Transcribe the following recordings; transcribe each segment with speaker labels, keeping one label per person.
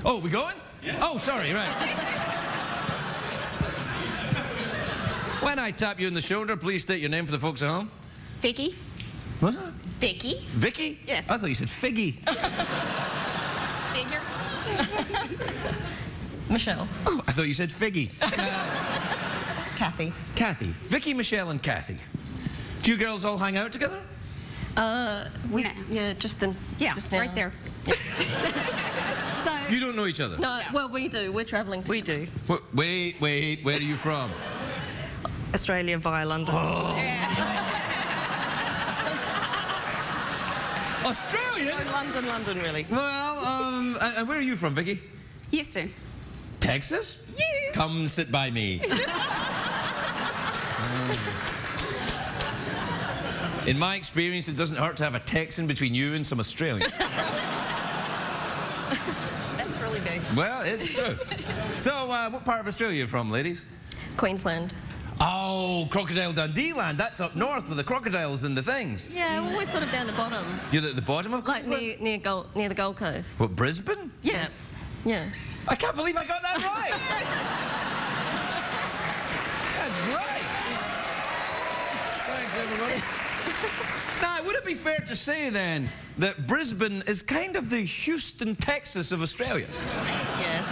Speaker 1: Oh, we going? Yeah. Oh, sorry, right. When I tap you on the shoulder, please state your name for the folks at home.
Speaker 2: Vicky.
Speaker 1: What?
Speaker 2: Vicky.
Speaker 1: Vicky?
Speaker 2: Yes.
Speaker 1: I thought you said Figgy.
Speaker 2: Figures.
Speaker 3: Michelle.
Speaker 1: Oh, I thought you said Figgy.
Speaker 3: Kathy.
Speaker 1: Kathy. Vicky, Michelle, and Kathy. Do you girls all hang out together?
Speaker 3: Yeah, just now.
Speaker 2: Right there.
Speaker 3: Yeah. So,
Speaker 1: You don't know each other?
Speaker 3: no, well, we do. We're travelling together.
Speaker 4: We do.
Speaker 1: Wait, where are you from?
Speaker 4: Australia via London.
Speaker 1: Oh. Australia?
Speaker 4: Oh, London, really.
Speaker 1: Well, and where are you from, Vicky?
Speaker 2: Houston.
Speaker 1: Texas?
Speaker 2: Yeah.
Speaker 1: Come sit by me. In my experience, it doesn't hurt to have a Texan between you and some Australian.
Speaker 2: That's really big.
Speaker 1: Well, it's true. So, what part of Australia are you from, ladies?
Speaker 3: Queensland.
Speaker 1: Oh, Crocodile Dundee land. That's up north with the crocodiles and the things.
Speaker 3: Yeah, well, we're sort of down the bottom.
Speaker 1: You're at the bottom of
Speaker 3: Like
Speaker 1: Queensland?
Speaker 3: near the Gold Coast.
Speaker 1: What, Brisbane?
Speaker 3: Yes. Yeah.
Speaker 1: I can't believe I got that right. That's great. Thanks, everybody. Now, would it be fair to say, then, that Brisbane is kind of the Houston, Texas of Australia?
Speaker 4: Yes.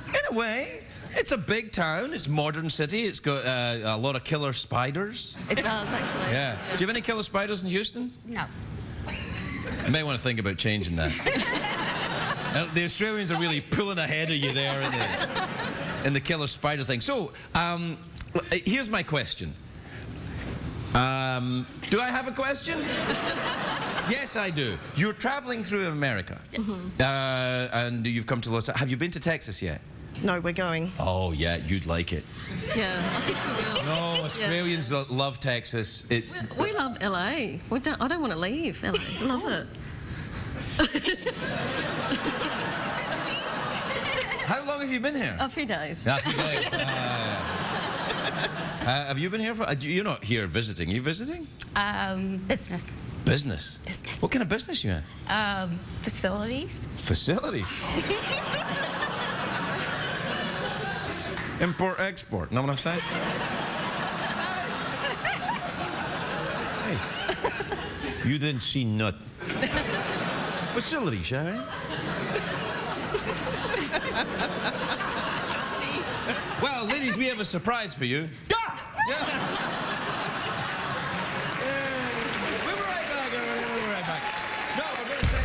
Speaker 1: In a way. It's a big town. It's a modern city. It's got a lot of killer spiders.
Speaker 3: It does, actually.
Speaker 1: Yeah. Do you have any killer spiders in Houston?
Speaker 2: No.
Speaker 1: You may want to think about changing that. The Australians are really pulling ahead of you there in the killer spider thing. So, here's my question. Do I have a question? Yes, I do. You're traveling through America. And you've come to Los Angeles. Have you been to Texas yet?
Speaker 4: No, we're going.
Speaker 1: Oh, yeah, you'd like it.
Speaker 3: Yeah, I think we will.
Speaker 1: No, Australians love Texas. It's...
Speaker 3: We love LA. I don't want to leave LA. I love it.
Speaker 1: How long have you been here?
Speaker 3: A few days.
Speaker 1: A few days. Have you been here for... You're not here visiting. Are you visiting?
Speaker 2: Business.
Speaker 1: Business?
Speaker 2: Business.
Speaker 1: What kind of business you in?
Speaker 2: Facilities.
Speaker 1: Facilities? Import, export. Know what I'm saying? Hey, you didn't see nothing. Facility, Sherry. Well, ladies, we have a surprise for you. Yeah. We'll be right back, everybody. We'll be right back. No, we're going to say...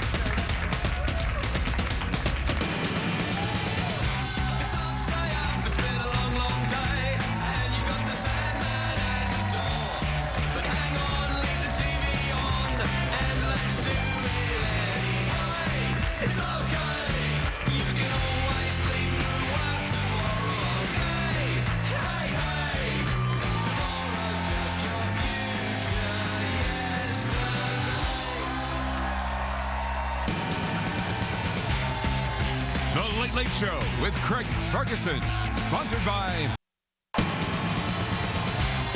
Speaker 1: It's hard to stay up. It's been a long, long day. And you've got the Sandman at the door. But hang on, leave the TV on. And let's do it anyway. It's okay. You can always sleep through work tomorrow, okay? Hey, hey. Tomorrow's just your future yesterday.
Speaker 5: The Late Late Show with Craig Ferguson, sponsored by...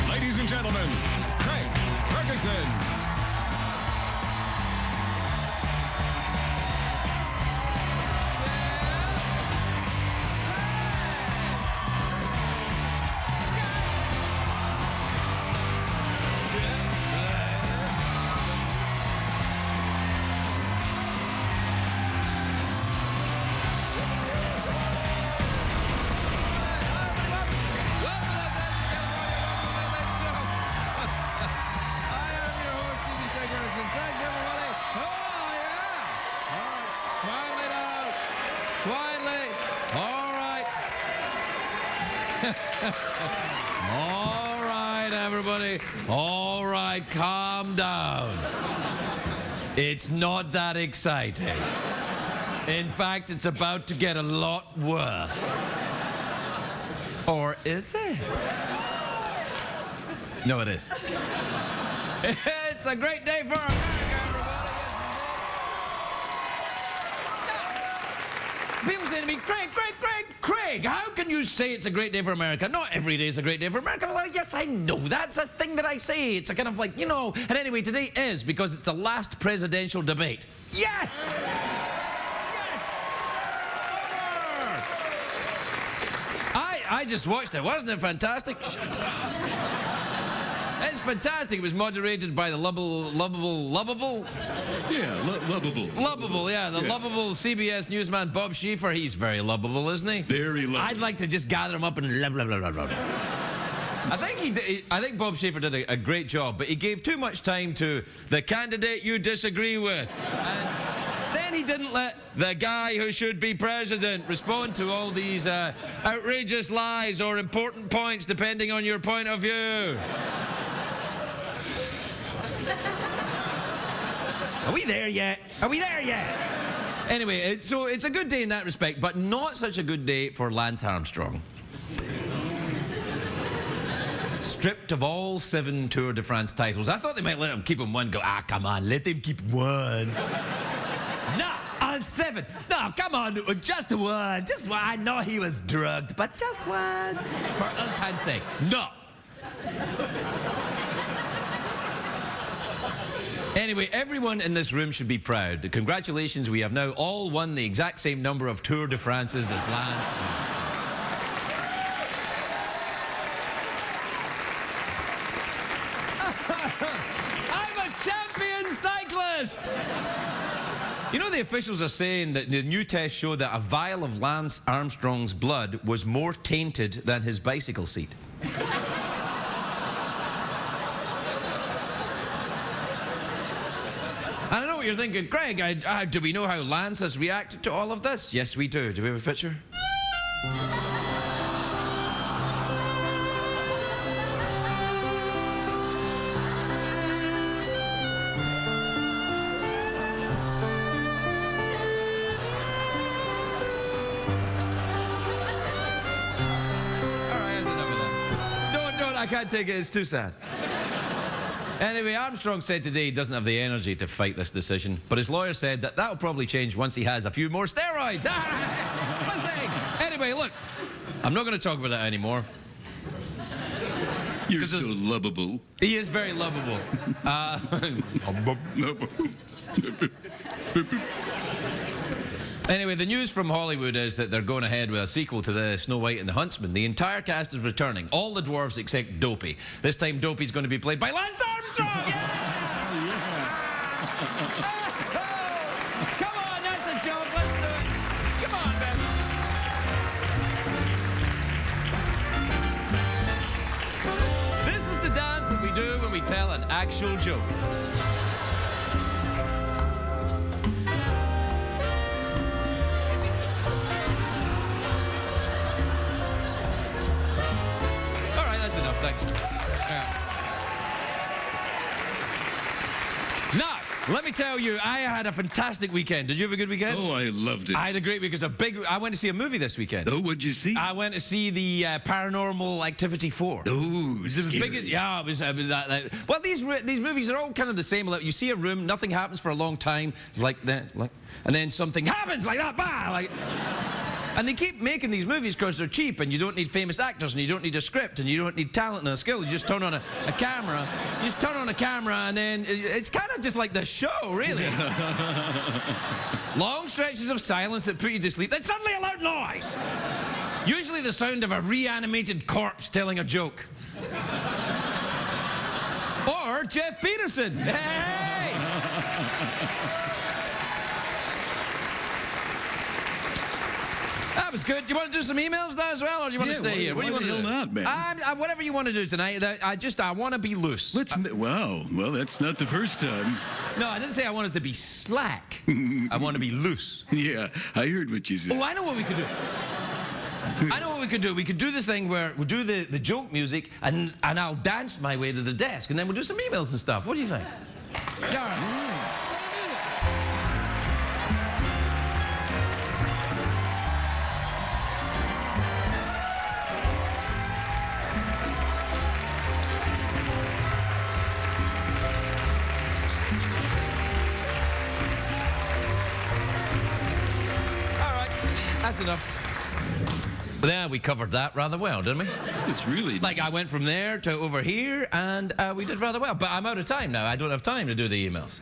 Speaker 5: Ladies and gentlemen, Craig Ferguson.
Speaker 1: All right, everybody. All right, calm down. It's not that exciting. In fact, it's about to get a lot worse. Or is it? No, it is. It's a great day for America, everybody. People say to me, Craig, how can you say it's a great day for America? Not every day is a great day for America. Well, yes, I know. That's a thing that I say. It's a kind of like, you know. And anyway, today is because it's the last presidential debate. Yes! Yes!
Speaker 6: I just watched it. Wasn't it fantastic? Shut up. It's fantastic. It was moderated by the lovable?
Speaker 7: Yeah, lovable.
Speaker 6: Lovable, yeah. The lovable CBS newsman Bob Schieffer. He's very lovable, isn't he?
Speaker 7: Very lovable.
Speaker 6: I'd like to just gather him up and blah, blah, blah, blah, blah. I think Bob Schieffer did a great job, but he gave too much time to the candidate you disagree with. And then he didn't let the guy who should be president respond to all these outrageous lies or important points depending on your point of view. Are we there yet? Are we there yet? Anyway, so it's a good day in that respect, but not such a good day for Lance Armstrong. Stripped of all 7 Tour de France titles. I thought they might let him keep him one. Go, come on, let him keep one. No, 7. No, come on, just one. Just one. I know he was drugged, but just one. For Alpine's sake. No. Anyway, everyone in this room should be proud. Congratulations, we have now all won the exact same number of Tour de France's as Lance. I'm a champion cyclist! You know, the officials are saying that the new tests show that a vial of Lance Armstrong's blood was more tainted than his bicycle seat. I don't know what you're thinking, Craig. Do we know how Lance has reacted to all of this? Yes, we do. Do we have a picture? All right, that's enough of that. Don't. I can't take it. It's too sad. Anyway, Armstrong said today he doesn't have the energy to fight this decision, but his lawyer said that that'll probably change once he has a few more steroids. Anyway, look, I'm not going to talk about that anymore.
Speaker 7: You're so lovable.
Speaker 6: He is very lovable. Anyway, the news from Hollywood is that they're going ahead with a sequel to the Snow White and the Huntsman. The entire cast is returning. All the dwarves except Dopey. This time Dopey's going to be played by Lance Armstrong! Yeah! Come on, that's a joke. Let's do it. Come on, man. This is the dance that we do when we tell an actual joke. Now, let me tell you, I had a fantastic weekend. Did you have a good weekend?
Speaker 7: Oh, I loved it.
Speaker 6: I had a great weekend. I went to see a movie this weekend.
Speaker 7: Oh, what'd you see?
Speaker 6: I went to see the Paranormal Activity 4.
Speaker 7: Oh,
Speaker 6: it was the biggest. Yeah, it was that. Well, these movies are all kind of the same. You see a room, nothing happens for a long time, like that, and then something happens like that. Bah, And they keep making these movies because they're cheap, and you don't need famous actors, and you don't need a script, and you don't need talent and a skill. You just turn on a camera. You just turn on a camera, and then it's kind of just like the show, really. Long stretches of silence that put you to sleep. Then suddenly a loud noise. Usually the sound of a reanimated corpse telling a joke. Or Jeff Peterson. Hey! That was good. Do you want to do some emails now as well, or do you want to stay here? What do you want to do?
Speaker 7: Not, man.
Speaker 6: Whatever you want to do tonight. I want to be loose.
Speaker 7: Wow. Well, that's not the first time.
Speaker 6: No, I didn't say I wanted to be slack. I want to be loose.
Speaker 7: Yeah, I heard what you said.
Speaker 6: Oh, I know what we could do. I know what we could do. We could do the thing where we'll do the joke music, and I'll dance my way to the desk, and then we'll do some emails and stuff. What do you think? Gareth? That's enough. But yeah, we covered that rather well, didn't we?
Speaker 7: It's really
Speaker 6: like I went from there to over here, and we did rather well. But I'm out of time now. I don't have time to do the emails.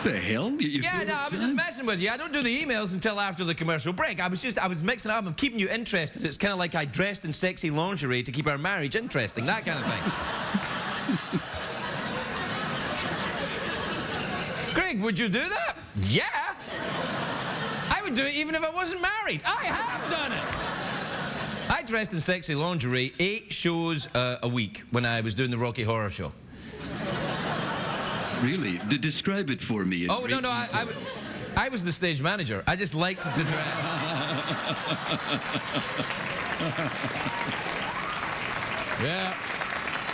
Speaker 7: The hell? You
Speaker 6: Yeah,
Speaker 7: filled
Speaker 6: no,
Speaker 7: up
Speaker 6: I was just
Speaker 7: time?
Speaker 6: messing with you. I don't do the emails until after the commercial break. I was mixing up. I'm keeping you interested. It's kind of like I dressed in sexy lingerie to keep our marriage interesting, that kind of thing. Craig, would you do that? Yeah. I would do it even if I wasn't married. I have done it. I dressed in sexy lingerie 8 shows a week when I was doing the Rocky Horror Show.
Speaker 7: Really? Describe it for me.
Speaker 6: Oh, no, I was the stage manager. I just liked to dress. Yeah.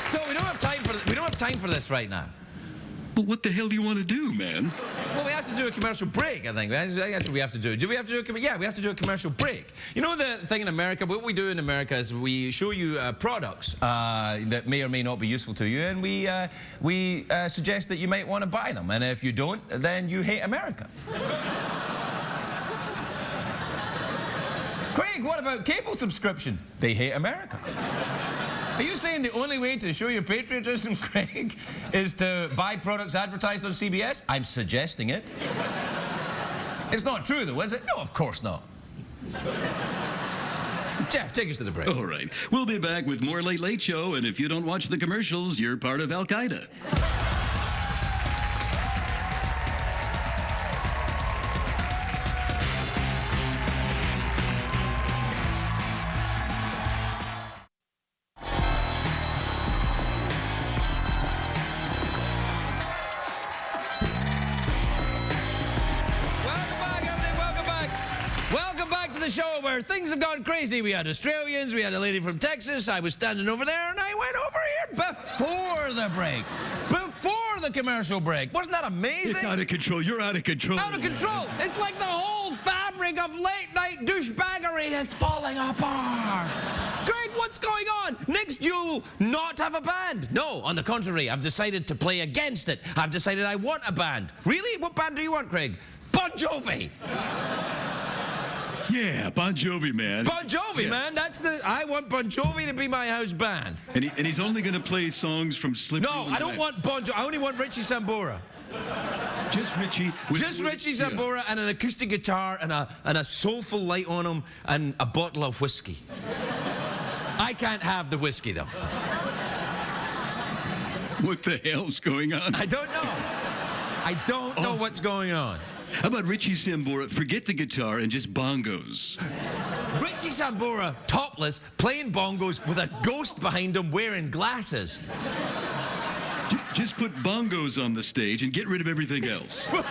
Speaker 6: So we don't have time for this right now.
Speaker 7: But what the hell do you want to do, man?
Speaker 6: Well, we have to do a commercial break, I think. That's what we have to do. Do we have to do yeah, we have to do a commercial break. You know the thing in America, what we do in America is we show you products that may or may not be useful to you, and we suggest that you might want to buy them. And if you don't, then you hate America. Craig, what about cable subscription? They hate America. Are you saying the only way to show your patriotism, Craig, is to buy products advertised on CBS? I'm suggesting it. It's not true, though, is it? No, of course not. Jeff, take us to the break.
Speaker 7: All right. We'll be back with more Late Late Show, and if you don't watch the commercials, you're part of Al-Qaeda.
Speaker 6: The show where things have gone crazy. We had Australians, we had a lady from Texas. I was standing over there and I went over here before the break. Before the commercial break. Wasn't that amazing?
Speaker 7: It's out of control. You're out of control.
Speaker 6: Out of control. It's like the whole fabric of late night douchebaggery is falling apart. Greg, what's going on? Next, you'll not have a band. No, on the contrary, I've decided to play against it. I've decided I want a band. Really? What band do you want, Craig? Bon Jovi.
Speaker 7: Yeah, Bon Jovi, man.
Speaker 6: Bon Jovi, man. I want Bon Jovi to be my house band.
Speaker 7: And he's only going to play songs from Slippery.
Speaker 6: No, I don't want Bon Jovi. I only want Richie Sambora.
Speaker 7: Just Richie.
Speaker 6: Just Richie Sambora and an acoustic guitar and a soulful light on him and a bottle of whiskey. I can't have the whiskey, though.
Speaker 7: What the hell's going on?
Speaker 6: I don't know. I don't know what's going on.
Speaker 7: How about Richie Sambora? Forget the guitar and just bongos.
Speaker 6: Richie Sambora, topless, playing bongos with a ghost behind him wearing glasses.
Speaker 7: Just put bongos on the stage and get rid of everything else.
Speaker 6: What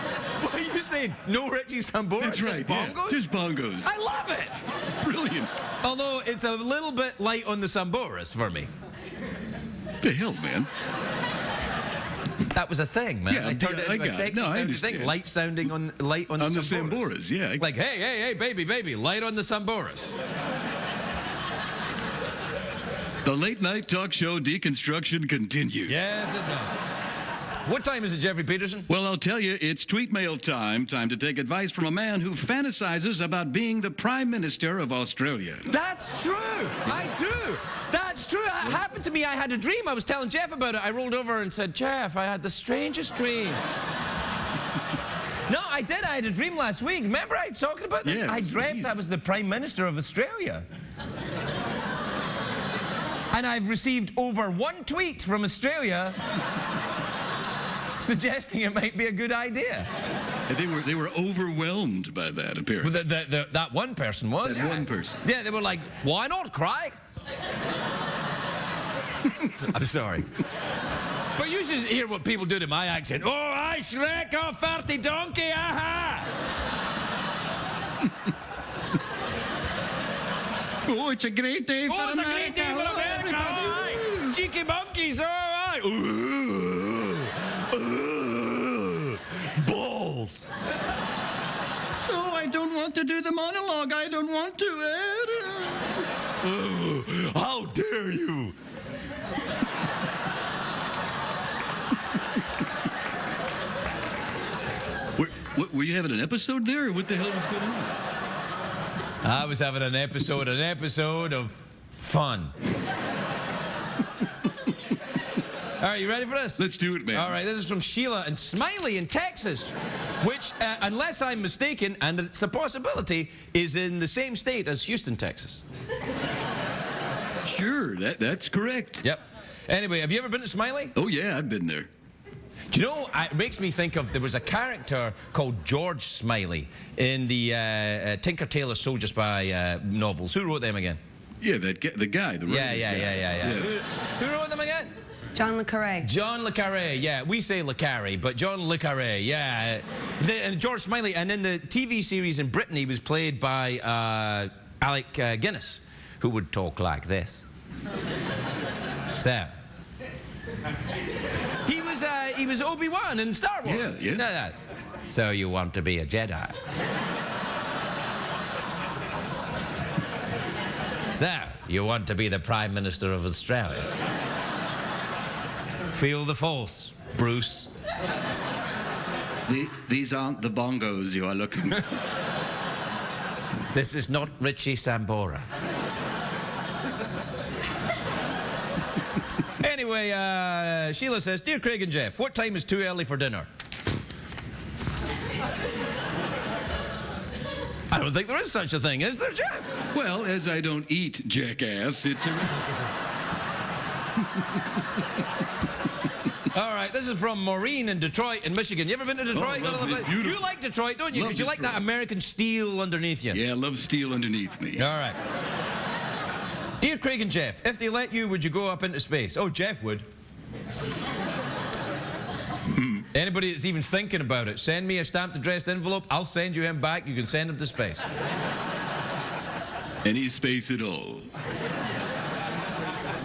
Speaker 6: are you saying? No Richie Sambora?
Speaker 7: That's
Speaker 6: just
Speaker 7: right. Yeah,
Speaker 6: bongos?
Speaker 7: just bongos.
Speaker 6: I love it.
Speaker 7: Brilliant.
Speaker 6: Although it's a little bit light on the Samboras for me.
Speaker 7: The hell, man?
Speaker 6: That was a thing, man.
Speaker 7: Yeah,
Speaker 6: I turned it into a sexy sounding thing. Light on the
Speaker 7: Samboras, yeah.
Speaker 6: Like, hey, baby, light on the Samboras.
Speaker 7: The late night talk show deconstruction continues.
Speaker 6: Yes, it does. What time is it, Jeffrey Peterson?
Speaker 7: Well, I'll tell you, it's tweet mail time. Time to take advice from a man who fantasizes about being the Prime Minister of Australia.
Speaker 6: That's true. I do. That's true. It happened to me. I had a dream. I was telling Jeff about it. I rolled over and said, Jeff, I had the strangest dream. No, I did. I had a dream last week. Remember I was talking about this?
Speaker 7: Yeah,
Speaker 6: I dreamt I was the Prime Minister of Australia. And I've received over 1 tweet from Australia suggesting it might be a good idea.
Speaker 7: They were overwhelmed by that, apparently.
Speaker 6: Well, that one person was.
Speaker 7: That one person.
Speaker 6: Yeah, they were like, why not, Craig? I'm sorry. But you should hear what people do to my accent. Oh, I Shrek, oh, 30 donkey, aha!
Speaker 7: Oh, it's a great day for America.
Speaker 6: Oh, it's a great day for America, all right. Cheeky monkeys, all right. Ooh. Ooh. Balls.
Speaker 7: Oh, I don't want to do the monologue. I don't want to.
Speaker 6: Oh, how dare you?
Speaker 7: Were you having an episode there, or what the hell was going on?
Speaker 6: I was having an episode of fun. All right, you ready for this?
Speaker 7: Let's do it, man.
Speaker 6: All right, this is from Sheila and Smiley in Texas, which, unless I'm mistaken, and it's a possibility, is in the same state as Houston, Texas.
Speaker 7: Sure, that's correct.
Speaker 6: Yep. Anyway, have you ever been to Smiley?
Speaker 7: Oh, yeah, I've been there.
Speaker 6: Do you know, it makes me think of, there was a character called George Smiley in the Tinker Tailor Soldier Spy novels. Who wrote them again?
Speaker 7: Yeah, the guy, the writer.
Speaker 6: Yeah. Who wrote them again?
Speaker 2: John le Carré.
Speaker 6: John le Carré, yeah. We say le Carré, but John le Carré, yeah. And George Smiley, and in the TV series in Britain, he was played by Alec Guinness, who would talk like this. So, he was Obi-Wan in Star Wars.
Speaker 7: Yeah.
Speaker 6: No. So you want to be a Jedi? So, you want to be the Prime Minister of Australia? Feel the force, Bruce.
Speaker 7: These aren't the bongos you are looking for.
Speaker 6: This is not Richie Sambora. Anyway, Sheila says, Dear Craig and Jeff, what time is too early for dinner? I don't think there is such a thing, is there, Jeff?
Speaker 7: Well, as I don't eat, jackass, it's
Speaker 6: All right, this is from Maureen in Detroit in Michigan. You ever been to Detroit?
Speaker 7: Oh, lovely. It's beautiful.
Speaker 6: You like Detroit, don't you?
Speaker 7: Love
Speaker 6: Because you like that
Speaker 7: Detroit.
Speaker 6: American steel underneath you.
Speaker 7: Yeah, I love steel underneath me.
Speaker 6: All right. Dear Craig and Jeff, if they let you, would you go up into space? Oh, Jeff would. Anybody that's even thinking about it, send me a stamped addressed envelope. I'll send you him back. You can send him to space.
Speaker 7: Any space at all.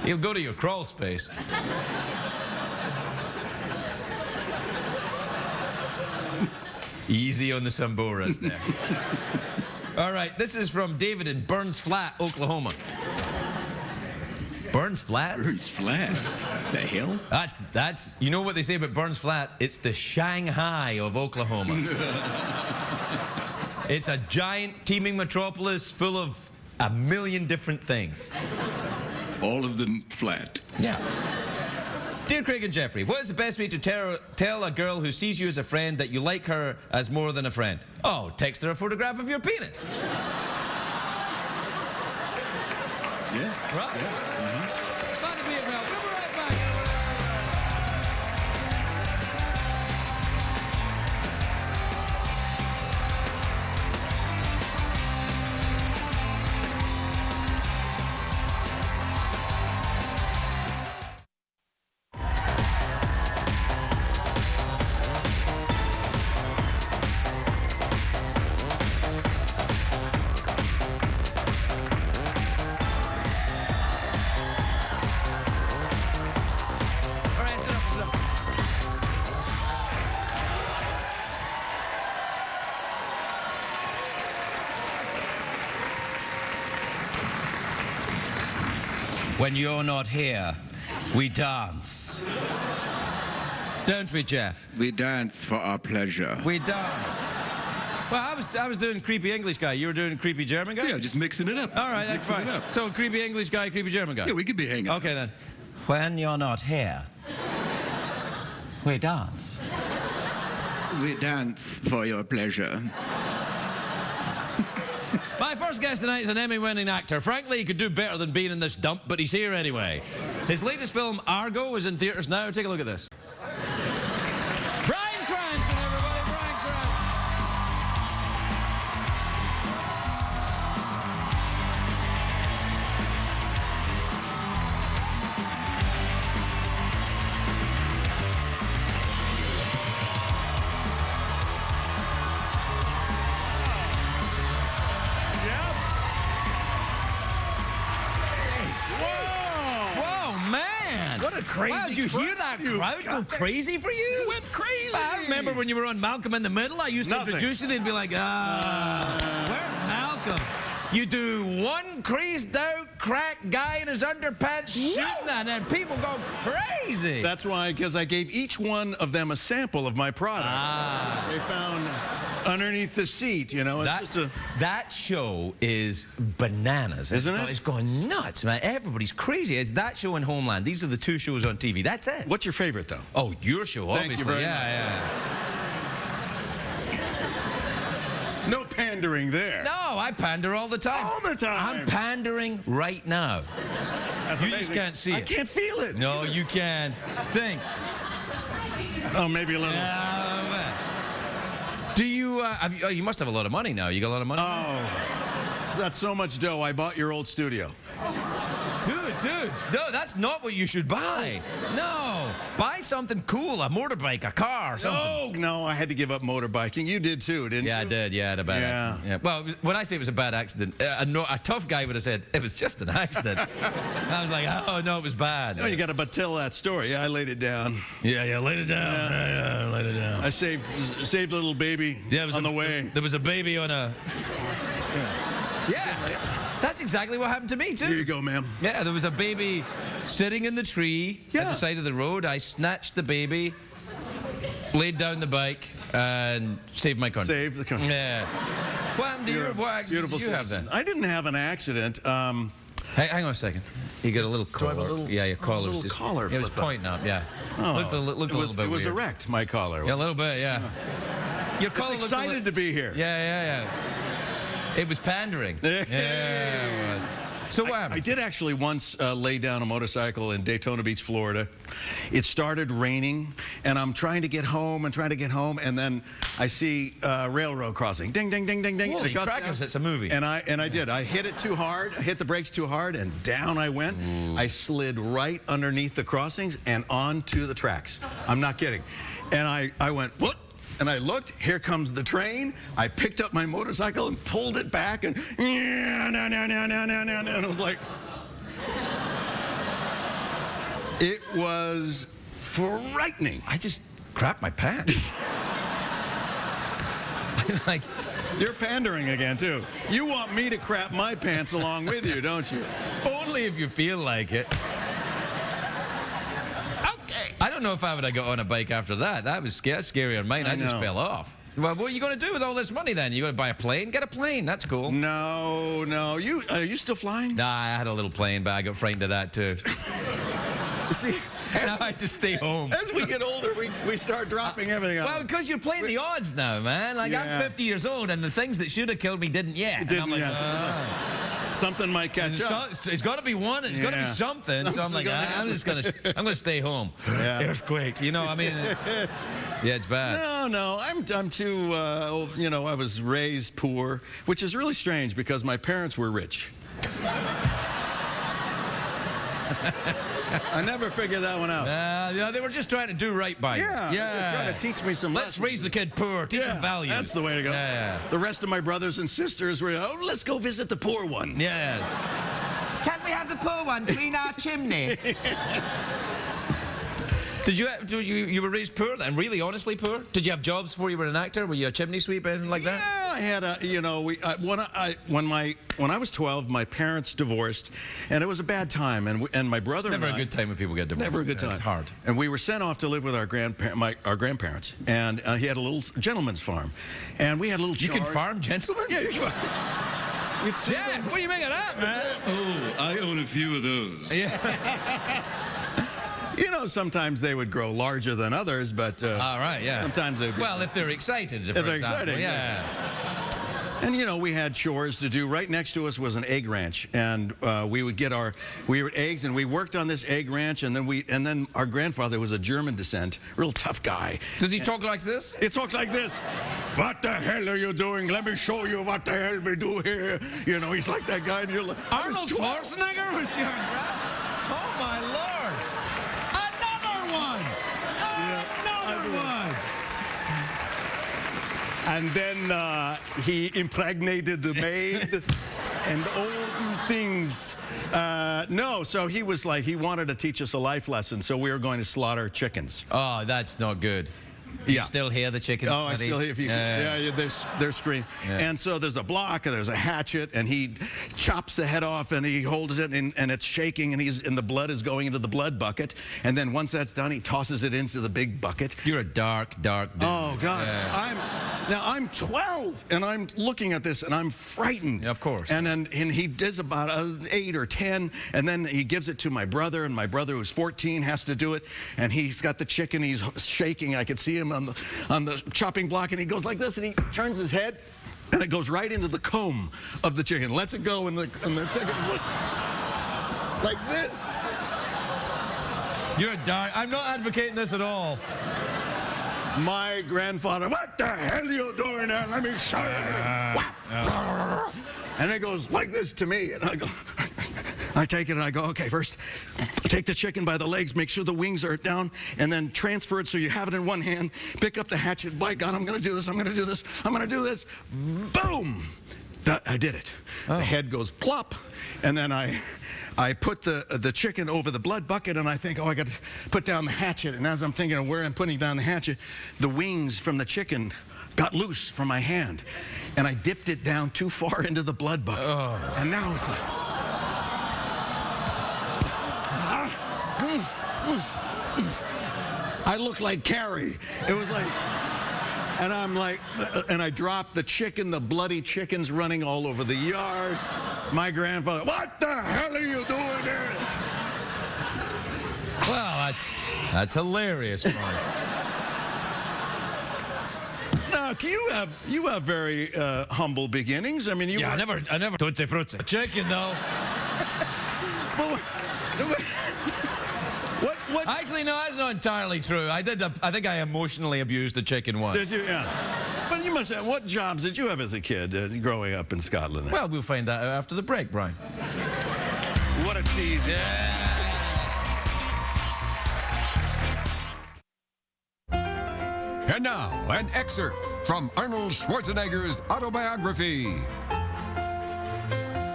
Speaker 6: He'll go to your crawl space. Easy on the Samboras there. All right, this is from David in Burns Flat, Oklahoma. Burns Flat?
Speaker 7: Burns Flat. The hell?
Speaker 6: That's, you know what they say about Burns Flat? It's the Shanghai of Oklahoma. It's a giant teeming metropolis full of a million different things.
Speaker 7: All of them flat.
Speaker 6: Yeah. Dear Craig and Jeffrey, what is the best way to tell a girl who sees you as a friend that you like her as more than a friend? Oh, text her a photograph of your penis.
Speaker 7: Yeah.
Speaker 6: Right.
Speaker 7: Yeah.
Speaker 6: Glad to be around. We'll be right back. All right, sit up. When you're not here, we dance. Don't we, Jeff?
Speaker 7: We dance for our pleasure.
Speaker 6: We dance. Well, I was doing creepy English guy. You were doing creepy German guy?
Speaker 7: Yeah, just mixing it up.
Speaker 6: All right, that's
Speaker 7: Mixing
Speaker 6: fine.
Speaker 7: it up.
Speaker 6: So creepy English guy, creepy German guy.
Speaker 7: Yeah, we could be hanging out.
Speaker 6: Okay then. When you're not here, we dance.
Speaker 7: We dance for your pleasure.
Speaker 6: My first guest tonight is an Emmy-winning actor. Frankly, he could do better than being in this dump, but he's here anyway. His latest film, Argo, is in theaters now. Take a look at this. Bryan Cranston, everybody. Bryan Cranston. Whoa, man!
Speaker 8: What a crazy
Speaker 6: Wow, did you hear that crowd go crazy for you?
Speaker 8: It went crazy.
Speaker 6: I remember when you were on Malcolm in the Middle, I used to
Speaker 8: Nothing.
Speaker 6: introduce you, they'd be like, where's Malcolm? You do one crazed out crack guy in his underpants shooting, and then people go crazy.
Speaker 8: That's why, because I gave each one of them a sample of my product. They found underneath the seat, you know. It's
Speaker 6: That,
Speaker 8: just a...
Speaker 6: that show is bananas.
Speaker 8: Isn't it?
Speaker 6: It's going nuts, man. Everybody's crazy. It's that show and Homeland. These are the two shows on TV. That's it.
Speaker 8: What's your favorite, though?
Speaker 6: Oh, your show,
Speaker 8: Thank
Speaker 6: obviously.
Speaker 8: you very much.
Speaker 6: Yeah.
Speaker 8: No pandering there.
Speaker 6: No, I pander all the time.
Speaker 8: All the time.
Speaker 6: I'm pandering right now.
Speaker 8: That's
Speaker 6: You just
Speaker 8: amazing.
Speaker 6: can't see
Speaker 8: I
Speaker 6: it.
Speaker 8: can't feel it.
Speaker 6: No, you can. Think.
Speaker 8: Oh, maybe a little.
Speaker 6: Do you, you must have a lot of money now. You got a lot of money?
Speaker 8: Oh, that's so much dough. I bought your old studio.
Speaker 6: Dude, no, that's not what you should buy. No, buy something cool, a motorbike, a car, something.
Speaker 8: Oh, no, I had to give up motorbiking. You did too, didn't
Speaker 6: Yeah,
Speaker 8: you?
Speaker 6: I did. Yeah, I had a bad
Speaker 8: Yeah.
Speaker 6: accident. Yeah. Well, when I say it was a bad accident, a tough guy would have said it was just an accident. I was like, oh no, it was bad.
Speaker 8: No, you got to tell that story. Yeah, I laid it down.
Speaker 6: Yeah, laid it down. Yeah, laid it down.
Speaker 8: I saved a little baby on the way.
Speaker 6: There was a baby on a. Yeah. That's exactly what happened to me, too.
Speaker 8: Here you go, ma'am.
Speaker 6: Yeah, there was a baby sitting in the tree at the side of the road. I snatched the baby, laid down the bike, and saved my country.
Speaker 8: Saved the country.
Speaker 6: Yeah. What happened to your, what accident did you have then?
Speaker 8: I didn't have an accident.
Speaker 6: Hey, hang on a second. You got a little collar.
Speaker 8: I have a little-
Speaker 6: yeah, your collar
Speaker 8: little
Speaker 6: was just...
Speaker 8: collar
Speaker 6: It was
Speaker 8: flip up.
Speaker 6: pointing up, yeah.
Speaker 8: Oh,
Speaker 6: Looked a little bit
Speaker 8: it was
Speaker 6: weird.
Speaker 8: erect, my collar.
Speaker 6: Yeah, a little bit, yeah. Your collar
Speaker 8: It's
Speaker 6: looked a
Speaker 8: excited to be here.
Speaker 6: Yeah. It was pandering. Yeah, it was. So what happened?
Speaker 8: I did actually once lay down a motorcycle in Daytona Beach, Florida. It started raining, and I'm trying to get home, and then I see railroad crossing. Ding, ding, ding, ding, ding.
Speaker 6: Holy
Speaker 8: It cuts
Speaker 6: crackers,
Speaker 8: down.
Speaker 6: it's a movie.
Speaker 8: And I did. I hit it too hard. I hit the brakes too hard, and down I went. I slid right underneath the crossings and onto the tracks. I'm not kidding. And I went, what? And I looked, here comes the train. I picked up my motorcycle and pulled it back, and and I was like, it was frightening.
Speaker 6: I just crapped my pants. Like,
Speaker 8: You're pandering again, too. You want me to crap my pants along with you, don't you?
Speaker 6: only if you feel like it.
Speaker 8: Okay.
Speaker 6: I don't know if I would have got on a bike after that. That was scary on mine. I just
Speaker 8: know.
Speaker 6: fell off. Well, what are you going to do with all this money then? You going to buy a plane? Get a plane. That's cool.
Speaker 8: No. You are you still flying?
Speaker 6: Nah, I had a little plane, but I got frightened of that too.
Speaker 8: You see,
Speaker 6: Now I just stay home.
Speaker 8: as we get older, we start dropping everything
Speaker 6: Well,
Speaker 8: out.
Speaker 6: because you're playing the odds now, man. Like, I'm
Speaker 8: Yeah.
Speaker 6: 50 years old, and the things that should have killed me didn't yet. And I'm
Speaker 8: Didn't
Speaker 6: like,
Speaker 8: yet. Something might catch up.
Speaker 6: it's got to be one. It's got to be
Speaker 8: Yeah.
Speaker 6: something. So I'm
Speaker 8: Something's
Speaker 6: like,
Speaker 8: gonna
Speaker 6: I'm gonna stay home.
Speaker 8: Yeah.
Speaker 6: Earthquake. You know, I mean, yeah, it's bad.
Speaker 8: No, I'm too, I was raised poor, which is really strange because my parents were rich. I never figured that one out.
Speaker 6: Yeah, they were just trying to do right by you.
Speaker 8: They're trying to teach me some
Speaker 6: Let's
Speaker 8: lessons.
Speaker 6: raise the kid poor. Teach him values.
Speaker 8: That's the way to go.
Speaker 6: Yeah.
Speaker 8: The rest of my brothers and sisters were, let's go visit the poor one.
Speaker 6: Yeah. Can we have the poor one clean our chimney? Did you were raised poor then? Really, honestly poor? Did you have jobs before you were an actor? Were you a chimney sweep, anything like that?
Speaker 8: Yeah, I had when I was 12, my parents divorced, and it was a bad time. And my brother
Speaker 6: Never
Speaker 8: and
Speaker 6: a good time when people get divorced.
Speaker 8: Never a good time.
Speaker 6: It's hard.
Speaker 8: And we were sent off to live with our grandparents, and he had a little gentleman's farm, and we had a little.
Speaker 6: You can farm gentlemen?
Speaker 8: Yeah, you can.
Speaker 6: Jeff, what do you make of that, man?
Speaker 7: Oh, I own a few of those.
Speaker 6: Yeah.
Speaker 8: You know, sometimes they would grow larger than others, but
Speaker 6: All right, yeah.
Speaker 8: sometimes they'd be.
Speaker 6: Well, if they're excited, for
Speaker 8: they're
Speaker 6: example.
Speaker 8: excited,
Speaker 6: yeah.
Speaker 8: And we had chores to do. Right next to us was an egg ranch, and we would get our eggs, and we worked on this egg ranch, and then our grandfather was a German descent, real tough guy.
Speaker 6: Does he talk like this?
Speaker 8: It talks like this. What the hell are you doing? Let me show you what the hell we do here. He's like that guy. And you're like,
Speaker 6: Arnold Schwarzenegger was your Oh my Lord! Another one! Another one!
Speaker 8: And then he impregnated the maid and all these things. No, so he was like, he wanted to teach us a life lesson, so we were going to slaughter chickens.
Speaker 6: Oh, that's not good. You
Speaker 8: Yeah.
Speaker 6: still hear the chicken?
Speaker 8: Oh, I still hear if you. Yeah, they're screaming.
Speaker 6: Yeah.
Speaker 8: And so there's a block, and there's a hatchet, and he chops the head off, and he holds it, and it's shaking, and the blood is going into the blood bucket. And then once that's done, he tosses it into the big bucket.
Speaker 6: You're a dark dude.
Speaker 8: Oh God!
Speaker 6: Yeah.
Speaker 8: I'm 12, and I'm looking at this, and I'm frightened.
Speaker 6: Of course.
Speaker 8: And he does about 8 or 10, and then he gives it to my brother, and my brother, who's 14, has to do it. And he's got the chicken. He's shaking. I could see him on the chopping block, and he goes like this, and he turns his head, and it goes right into the comb of the chicken. Lets it go, and the chicken like this.
Speaker 6: You're a dark. I'm not advocating this at all.
Speaker 8: My grandfather, what the hell are you doing there? Let me show you. And it goes like this to me, and I go, I take it and I go, okay, first take the chicken by the legs, make sure the wings are down, and then transfer it so you have it in one hand, pick up the hatchet, by God, I'm gonna do this, I'm gonna do this, I'm gonna do this. Boom! I did it. The head goes plop, and then I put the chicken over the blood bucket, and I think, oh, I got to put down the hatchet. And as I'm thinking of where I'm putting down the hatchet, the wings from the chicken got loose from my hand, and I dipped it down too far into the blood bucket. And now it's like, I look like Carrie. It was like, and I'm like, and I dropped the chicken, the bloody chicken's running all over the yard. My grandfather, what the hell are you doing there?
Speaker 6: Well, that's hilarious, Ron.
Speaker 8: Now, you have very humble beginnings. I mean,
Speaker 6: I never Tootsie Fruitsie. Chicken, though.
Speaker 8: What?
Speaker 6: Actually, no, that's not entirely true. I think I emotionally abused the chicken once.
Speaker 8: Did you? Yeah. But you must have. What jobs did you have as a kid growing up in Scotland?
Speaker 6: Well, we'll find out after the break, Brian.
Speaker 8: What a tease!
Speaker 6: Yeah.
Speaker 5: And now, an excerpt from Arnold Schwarzenegger's autobiography.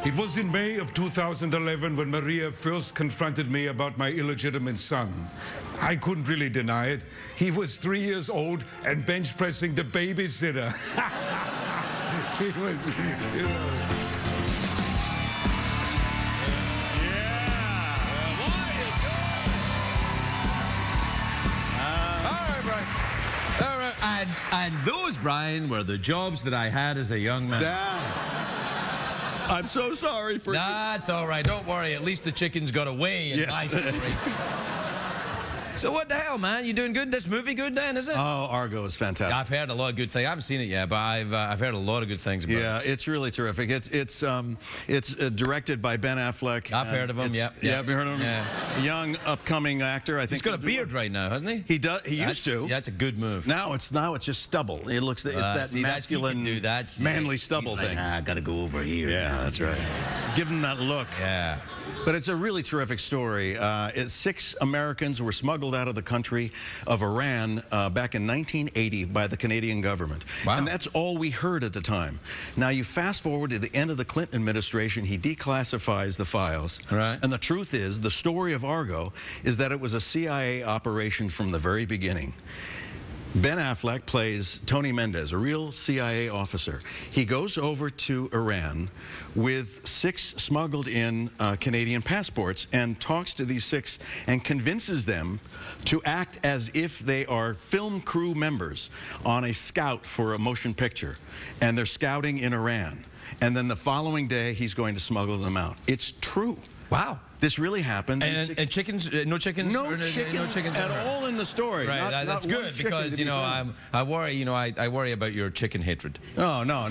Speaker 9: It was in May of 2011 when Maria first confronted me about my illegitimate son. I couldn't really deny it. He was 3 years old and bench pressing the babysitter. He was, you know.
Speaker 6: And those, Brian, were the jobs that I had as a young man.
Speaker 8: I'm so sorry for.
Speaker 6: That's all right. Don't worry. At least the chickens got away in my story. So what the hell, man? You doing good? This movie good then, is it?
Speaker 8: Oh, Argo is fantastic.
Speaker 6: I've heard a lot of good things. I haven't seen it yet, but I've heard a lot of good things about it.
Speaker 8: Yeah, it's really terrific. It's directed by Ben Affleck.
Speaker 6: I've heard of him. Yep.
Speaker 8: Yeah, have you heard of him?
Speaker 6: Yeah.
Speaker 8: A young upcoming actor. I think
Speaker 6: He's got a beard right now, hasn't he?
Speaker 8: He does. He used to.
Speaker 6: Yeah, that's a good move.
Speaker 8: Now it's just stubble. It looks. It's that
Speaker 6: see,
Speaker 8: masculine, manly stubble thing.
Speaker 6: I gotta go over here.
Speaker 8: Yeah, that's right. Give him that look.
Speaker 6: Yeah.
Speaker 8: But it's a really terrific story. 6 Americans were smuggled out of the country of Iran back in 1980 by the Canadian government.
Speaker 6: Wow.
Speaker 8: And that's all we heard at the time. Now you fast forward to the end of the Clinton administration, he declassifies the files.
Speaker 6: Right.
Speaker 8: And the truth is, the story of Argo is that it was a CIA operation from the very beginning. Ben Affleck plays Tony Mendez, a real CIA officer. He goes over to Iran with 6 smuggled in Canadian passports and talks to these 6 and convinces them to act as if they are film crew members on a scout for a motion picture. And they're scouting in Iran. And then the following day, he's going to smuggle them out. It's true.
Speaker 6: Wow.
Speaker 8: This really happened.
Speaker 6: And chickens? No chickens?
Speaker 8: No chickens at all in the story.
Speaker 6: Right,
Speaker 8: not
Speaker 6: that's
Speaker 8: one
Speaker 6: good
Speaker 8: chicken
Speaker 6: because
Speaker 8: to
Speaker 6: you
Speaker 8: be
Speaker 6: know
Speaker 8: found.
Speaker 6: I worry. You know I worry about your chicken hatred.
Speaker 8: No. No,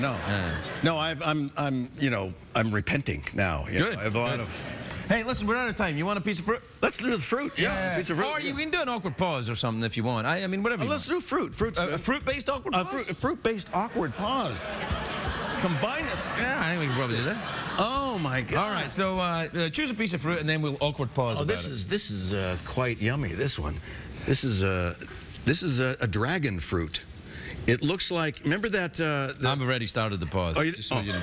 Speaker 8: I'm repenting now. You
Speaker 6: Good.
Speaker 8: know, I have a lot of.
Speaker 6: Hey, listen, we're out of time. You want a piece of fruit?
Speaker 8: Let's do the fruit. Yeah, a piece of fruit.
Speaker 6: Or you can do an awkward pause or something if you want. I mean, whatever.
Speaker 8: Let's do fruit. Fruit's
Speaker 6: a fruit-based awkward pause.
Speaker 8: Fruit-based awkward pause. Combine it.
Speaker 6: Yeah, I think we can probably do that.
Speaker 8: Oh my God!
Speaker 6: All right, so choose a piece of fruit and then we'll awkward pause.
Speaker 8: Oh, this is quite yummy. This one, this is a dragon fruit. It looks like. Remember that?
Speaker 6: I've already started the pause.
Speaker 8: Oh,
Speaker 6: just so you know.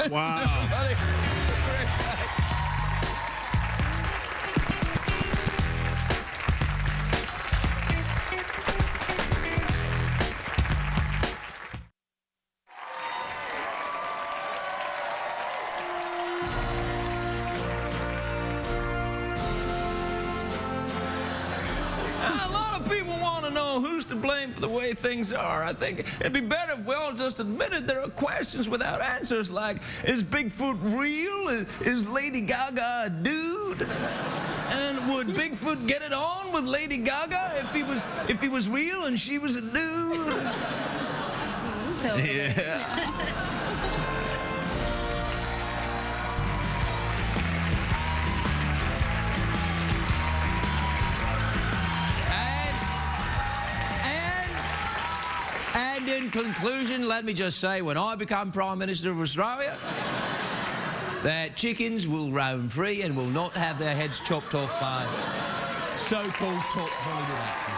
Speaker 8: Wow.
Speaker 6: A lot of people want to know who's to blame for the way things are. I think it'd be better if we all just admitted there are questions without answers, like, is Bigfoot real? Is Lady Gaga a dude? And would Bigfoot get it on with Lady Gaga if he was real and she was a dude? Yeah. And in conclusion, let me just say, when I become Prime Minister of Australia, that chickens will roam free and will not have their heads chopped off by so-called top Hollywood actors.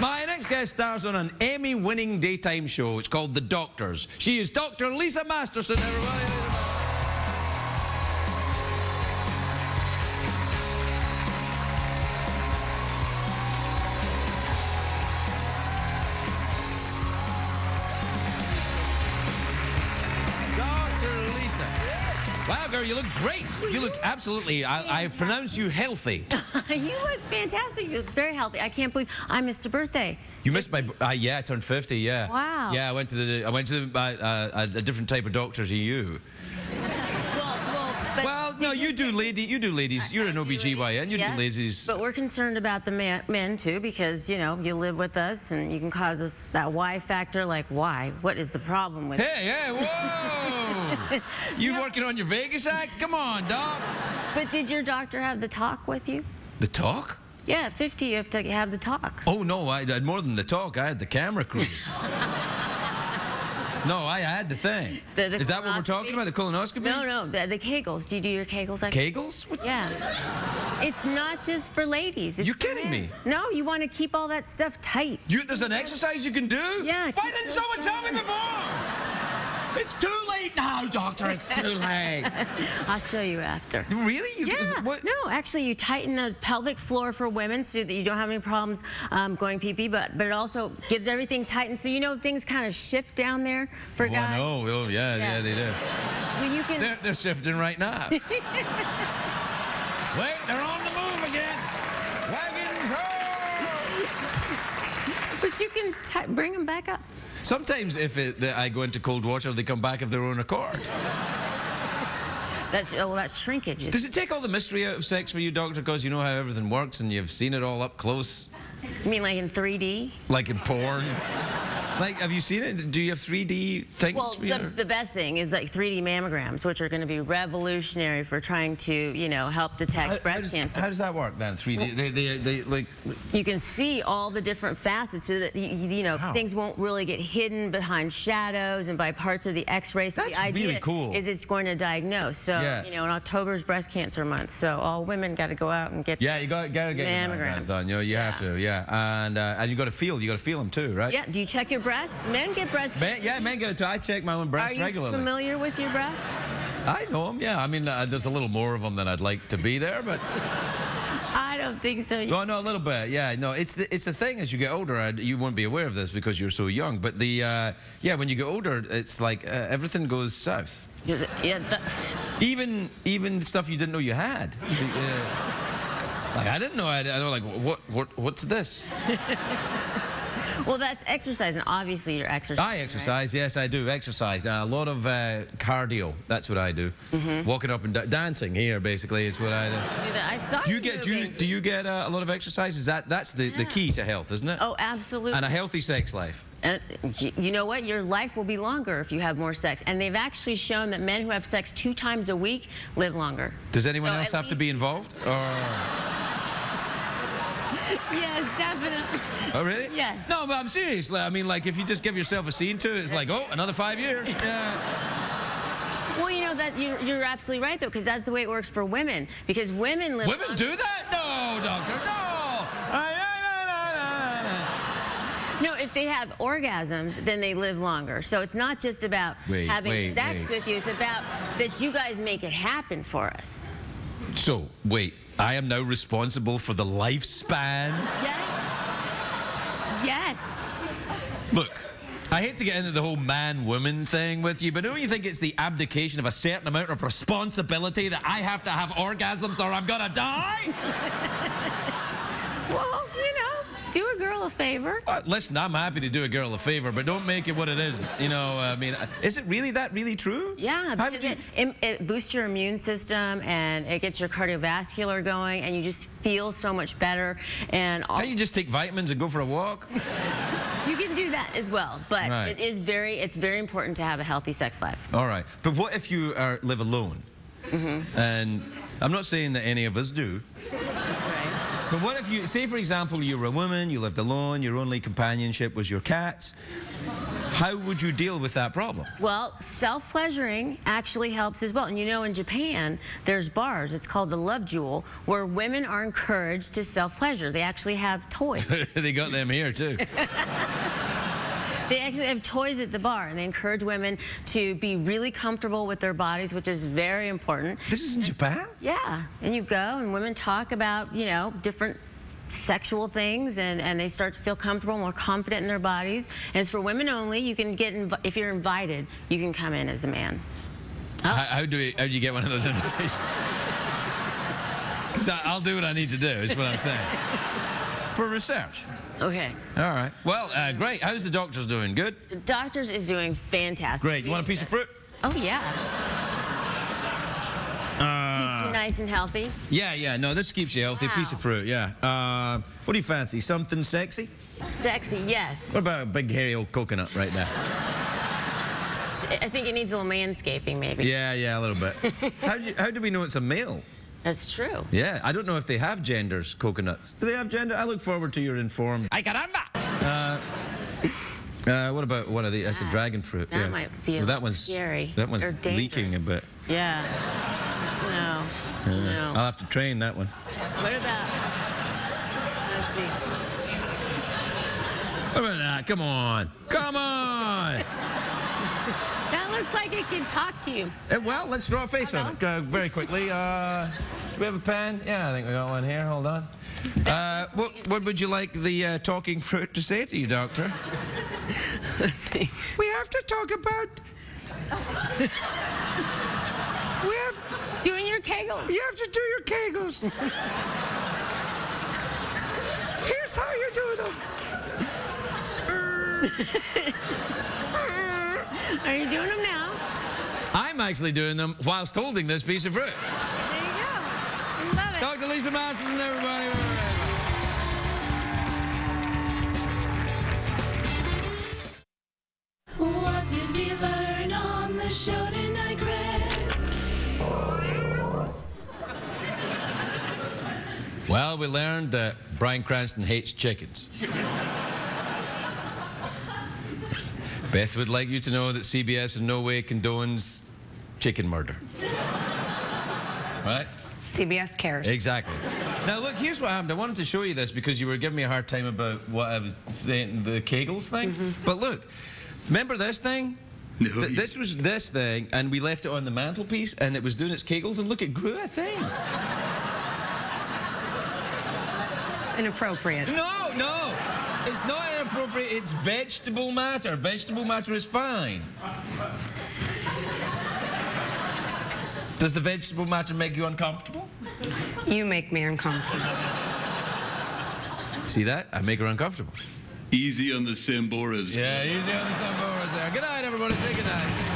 Speaker 6: My next guest stars on an Emmy-winning daytime show. It's called The Doctors. She is Dr. Lisa Masterson, everybody. Wow, girl, you look great. You look absolutely, I've pronounced you healthy.
Speaker 10: You look fantastic. You look very healthy. I can't believe I missed a birthday.
Speaker 6: You missed my, yeah, I turned 50, yeah.
Speaker 10: Wow.
Speaker 6: Yeah, I went to a different type of doctor to you. Well, no, you do ladies. You're an OBGYN, you do ladies.
Speaker 10: But we're concerned about the men, too, because, you know, you live with us and you can cause us that why factor, like why? What is the problem with it?
Speaker 6: Hey, whoa! You working on your Vegas act? Come on, doc.
Speaker 10: But did your doctor have the talk with you?
Speaker 6: The talk?
Speaker 10: Yeah, at 50, you have to have the talk.
Speaker 6: Oh, no, I had more than the talk. I had the camera crew. No, I had the thing. Is that what we're talking about, the colonoscopy?
Speaker 10: No, the Kegels. Do you do your Kegels?
Speaker 6: Kegels?
Speaker 10: Yeah. It's not just for ladies. You're
Speaker 6: kidding me?
Speaker 10: No, you want to keep all that stuff tight.
Speaker 6: There's an exercise you can do?
Speaker 10: Yeah.
Speaker 6: Why didn't someone tell me before? It's too late now, doctor. It's too late.
Speaker 10: I'll show you after.
Speaker 6: Really?
Speaker 10: No, actually, you tighten the pelvic floor for women so that you don't have any problems going pee-pee, but it also gives everything tightened so you know things kind of shift down there for guys.
Speaker 6: I know. Oh, yeah, they do.
Speaker 10: Well, you can...
Speaker 6: They're shifting right now. Wait, they're on the move again. Wagons ho!
Speaker 10: But you can bring them back up.
Speaker 6: Sometimes if I go into cold water, they come back of their own accord.
Speaker 10: That's shrinkage.
Speaker 6: Does it take all the mystery out of sex for you, doctor, because you know how everything works and you've seen it all up close?
Speaker 10: You mean like in 3D?
Speaker 6: Like in porn? Like, have you seen it? Do you have 3D things?
Speaker 10: Well, the best thing is like 3D mammograms, which are going to be revolutionary for trying to, you know, help detect breast cancer.
Speaker 6: How does that work then? 3D? They like.
Speaker 10: You can see all the different facets, so that you know things won't really get hidden behind shadows and by parts of the X-ray. So
Speaker 6: That's
Speaker 10: the idea
Speaker 6: really cool.
Speaker 10: is it's going to diagnose. So you know, in October is Breast Cancer Month, so all women got to go out and get
Speaker 6: you gotta get your mammograms done. You know, you have to, and you got to feel them too, right?
Speaker 10: Yeah. Do you check your breasts? Men get breast.
Speaker 6: Men get it too. I check my own breasts regularly.
Speaker 10: Are you familiar with your breasts?
Speaker 6: I know them. Yeah. I mean, there's a little more of them than I'd like to be there, but.
Speaker 10: I don't think so.
Speaker 6: Oh, no, a little bit. Yeah, no, it's the thing as you get older. You won't be aware of this because you're so young. But when you get older, it's like everything goes south.
Speaker 10: Yeah.
Speaker 6: Even stuff you didn't know you had. Like I didn't know. I know. Like what's this?
Speaker 10: Well, that's exercise, and obviously you're exercising.
Speaker 6: I exercise, right? Yes, I do exercise. A lot of cardio. That's what I do. Walking up and dancing here, basically, is what I do.
Speaker 10: I saw
Speaker 6: do you get a lot of exercise? That's the key to health, isn't it?
Speaker 10: Oh, absolutely.
Speaker 6: And a healthy sex life.
Speaker 10: And you know what? Your life will be longer if you have more sex. And they've actually shown that men who have sex 2 times a week live longer.
Speaker 6: Does anyone else have to be involved? Or...
Speaker 10: Yes, definitely.
Speaker 6: Oh, really?
Speaker 10: Yes.
Speaker 6: No, but I'm serious. I mean, like, if you just give yourself a scene to it, it's like, oh, another 5 years. Yeah.
Speaker 10: Well, you know, that you're absolutely right, though, because that's the way it works for women. Because women live...
Speaker 6: Women do that? No, doctor, no.
Speaker 10: if they have orgasms, then they live longer. So it's not just about having sex with you. It's about that you guys make it happen for us.
Speaker 6: So, wait, I am now responsible for the lifespan?
Speaker 10: Yes.
Speaker 6: Look, I hate to get into the whole man-woman thing with you, but don't you think it's the abdication of a certain amount of responsibility that I have to have orgasms or I'm gonna die?
Speaker 10: Well, you know, do a girl a favor.
Speaker 6: Listen, I'm happy to do a girl a favor, but don't make it what it isn't. You know, I mean, is it really true?
Speaker 10: Yeah, because it boosts your immune system and it gets your cardiovascular going, and you just feel so much better. And
Speaker 6: Can't you just take vitamins and go for a walk?
Speaker 10: You can do that as well, but
Speaker 6: Right.
Speaker 10: it's very important to have a healthy sex life.
Speaker 6: All right, but what if you live alone? And I'm not saying that any of us do.
Speaker 10: That's right.
Speaker 6: But what if you, say for example, you were a woman, you lived alone, your only companionship was your cats. How would you deal with that problem?
Speaker 10: Well, self-pleasuring actually helps as well. And you know, in Japan, there's bars, it's called the Love Jewel, where women are encouraged to self-pleasure. They actually have toys.
Speaker 6: They got them here too.
Speaker 10: They actually have toys at the bar, and they encourage women to be really comfortable with their bodies, which is very important.
Speaker 6: This is in Japan?
Speaker 10: Yeah, and you go, and women talk about, you know, different sexual things, and they start to feel comfortable, more confident in their bodies. And it's for women only. You can get, if you're invited, you can come in as a man.
Speaker 6: How do you get one of those invitations? Because I'll do what I need to do, is what I'm saying. For research.
Speaker 10: Okay.
Speaker 6: All right. Well, great. How's the doctors doing? Good?
Speaker 10: The doctors is doing fantastic.
Speaker 6: Great. You want a piece of fruit?
Speaker 10: Oh, yeah. Keeps you nice and healthy.
Speaker 6: Yeah. No, this keeps you healthy.
Speaker 10: Wow.
Speaker 6: A piece of fruit, yeah. What do you fancy? Something sexy?
Speaker 10: Sexy, yes.
Speaker 6: What about a big hairy old coconut right there?
Speaker 10: I think it needs a little manscaping, maybe.
Speaker 6: Yeah, a little bit. How do we know it's a male?
Speaker 10: That's true.
Speaker 6: Yeah, I don't know if they have genders, coconuts. Do they have gender? I look forward to your informed. Ay, caramba! What about one of these? That's a dragon fruit.
Speaker 10: That might be
Speaker 6: that one's
Speaker 10: scary.
Speaker 6: That one's
Speaker 10: Or
Speaker 6: leaking a bit.
Speaker 10: Yeah. No. No.
Speaker 6: I'll have to train that one.
Speaker 10: What about... Let's see.
Speaker 6: What about that? Come on. Come on!
Speaker 10: That looks like it can talk to you.
Speaker 6: Well, let's draw a face on it very quickly. Do we have a pen? Yeah, I think we got one here. Hold on. What would you like the talking fruit to say to you, Doctor?
Speaker 10: Let's see.
Speaker 6: We have to talk about...
Speaker 10: Doing your kegels.
Speaker 6: You have to do your kegels. Here's how you do them.
Speaker 10: Are you doing them now?
Speaker 6: I'm actually doing them whilst holding this piece of fruit.
Speaker 10: There you go. I love it.
Speaker 6: Dr. Lisa Masterson, everybody.
Speaker 1: What did we learn on the show tonight, Greg?
Speaker 6: Well, we learned that Bryan Cranston hates chickens. Beth would like you to know that CBS in no way condones chicken murder. Right?
Speaker 2: CBS cares.
Speaker 6: Exactly. Now, look, here's what happened. I wanted to show you this because you were giving me a hard time about what I was saying, the Kegels thing. But look, remember this thing?
Speaker 7: No,
Speaker 6: This was this thing, and we left it on the mantelpiece, and it was doing its Kegels, and look, it grew a thing.
Speaker 2: Inappropriate.
Speaker 6: No. It's not inappropriate. It's vegetable matter. Vegetable matter is fine. Does the vegetable matter make you uncomfortable?
Speaker 2: You make me uncomfortable.
Speaker 6: See that? I make her uncomfortable.
Speaker 7: Easy on the Samboras.
Speaker 6: Yeah, easy on the Samboras there. Good night, everybody. Say good night.